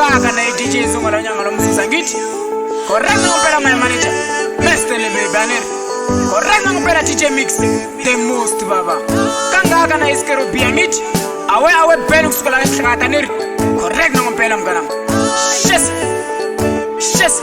kangaka na DJ Zungala nyanga lo msisa ngithi correct ngempela my manager Mr. Baby Anir correct ngempela DJ Mix the most baba kangaka na iskero bia ngithi awe bhela kusukela ehlakata nir correct ngempela mngana Shes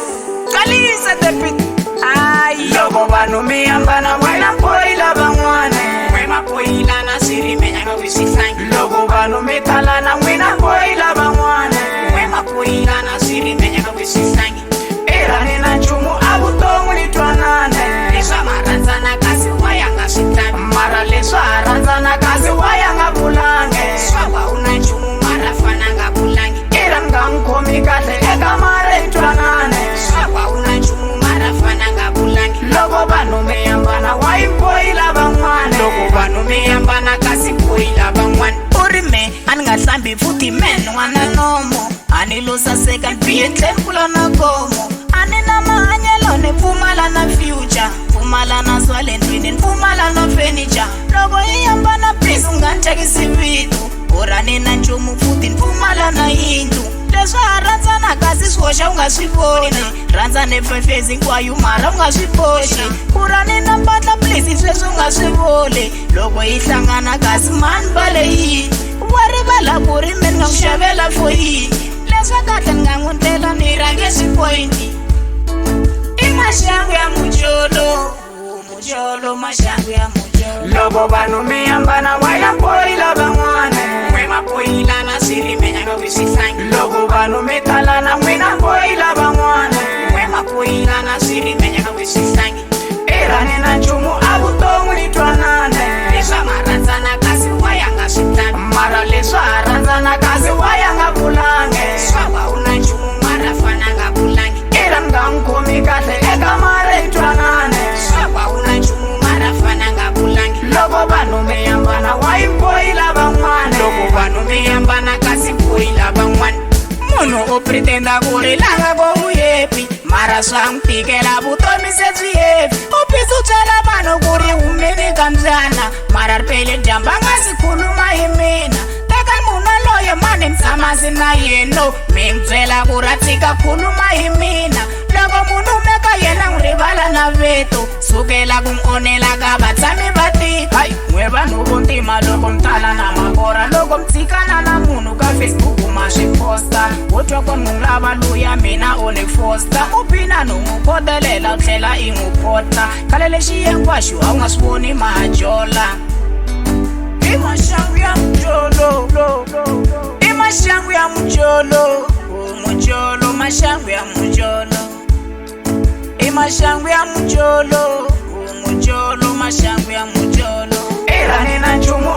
kalisa the beat ay logo banu miyambana wena poila bangwane wema poila na siri menyanga wisihlangi logo banu methalana wena poila bangwane wema poila na siri menyanga wisihlangi erani na nchumu abutongu litwanane leswa maranzana kasi wayanga sitani mara leswa ranzana kasi wayanga bulange swaba una nchumu mara fananga bulange eranga nkomi kahle eka mara itwanane swaba una nchumu mara fananga bulange logo banu meyambana waipoila bangwane logo banu meyambana kasi poila bangwane urime aningahlambi futhi men wana nomo anilusa second bienhle kulona komo anina mahanyelo nepfumala na future pfumala na swalendwini pfumala na furniture logo iyambana please unganithekisi vitu urani na nchumu futhi pfumala na yindlu leswa rhandzana kasi swoxa unga swi voni rhandza nefefezi hinkwayo mara unga swi boxi urani na mpatla please sweswi unga swi voli loko yi hlangana kasi mani vale yini wa rivala ku ri me ni nga ku xavela for yini leswa kahle ni nga n'wi ndlela ni rhange swipointi i maxangu ya mujolo maxangu ya mujolo loko vanhu mi yambana wa ya poila van'wana n'wema poila na siri menyanga wisihlangi loko vanhu mi talana n'wina poila van'wana n'wema poila na siri menyanga wisihlangi erani na nchumu avutongu litwanane leswa marandzana kasi wayanga switani mara leswa rhandzana kasi wayanga bulange swava una nchumu mara fananga bulange era nga nkomi kahle eka mara itwanane swava una nchumu mara fananga bulange loko vanhu meyambana waipoila van'wana loko vanhu meyambana kasi poila van'wana munhu o pretenda ku ri langa ko uyepi mara swa n'wi tikela vutomi se byi hevi u pisa u byela vanhu ku ri humeni ka mbyana mara ri pele dyamba nga si khuluma hi mina teka munhu loye mani mi tshama si na yeno mi n'wi byela ku ra tshika khuluma hi mina loko munhu umeka yena n'wi rivala na vito sukela ku n'wi onhela ka vatshami va tiko hayi n'we vanhu vo ntima loko mi tala na makora loko mi tshikana na munhu ka Facebook ma swi posta wo twa ku n'wi lava luya mina o ni fosta u phina no n'wi khodelela u tlhela i n'wi phota khale lexi hinkwaxo a wu nga swi voni majola i maxangu ya mujolo i maxangu ya mujolo mujolo maxangu ya mujolo i maxangu ya mujolo mujolo maxangu ya mujolo erani na nchumu